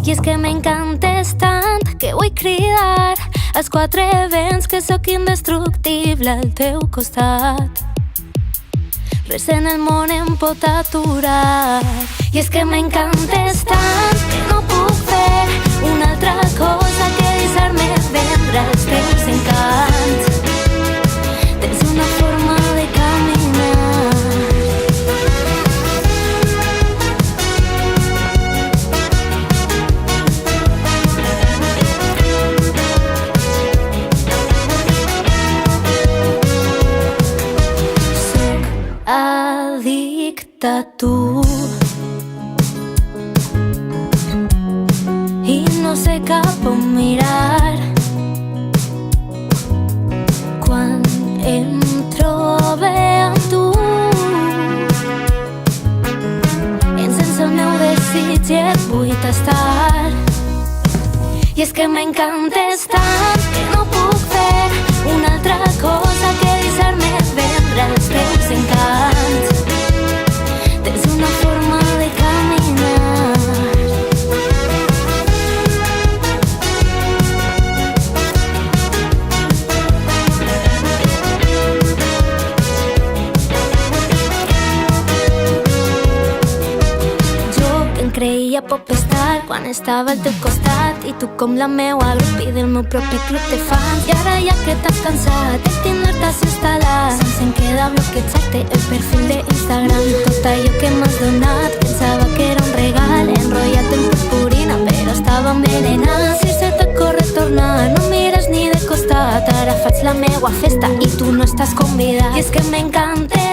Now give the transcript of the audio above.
I és que m'encantes tant que vull cridar als quatre vents que sóc indestructible al teu costat. Res en el món em pot aturar. I és que m'encantes tant que no puc fer una altra cosa que deixar-me vendre els teus encants. Tens una forma de caminar. Soc addicte a tu i no sé cap on mirar quan em trobe amb tu. Encens el meu desig i et vull tastar. I és que m'encantes tant que no puc fer una altra cosa que deixar-me vendre els teus encants. Tens una forma de caminar. Creia popestar quan estava al teu costat i tu com la meua grupi del meu propi club de fans. I ara ja que t'has cansat el Tinder t'has instal·lat, sols em queda bloquejar-te el perfil d'Instagram. Tot allò que m'has donat pensava que era un regal enrotllat en purpurina però estava envenenat. Si se t'ocorre tornar no mires ni de costat, ara faig la meua festa i tu no estàs convidat. I és que m'encanta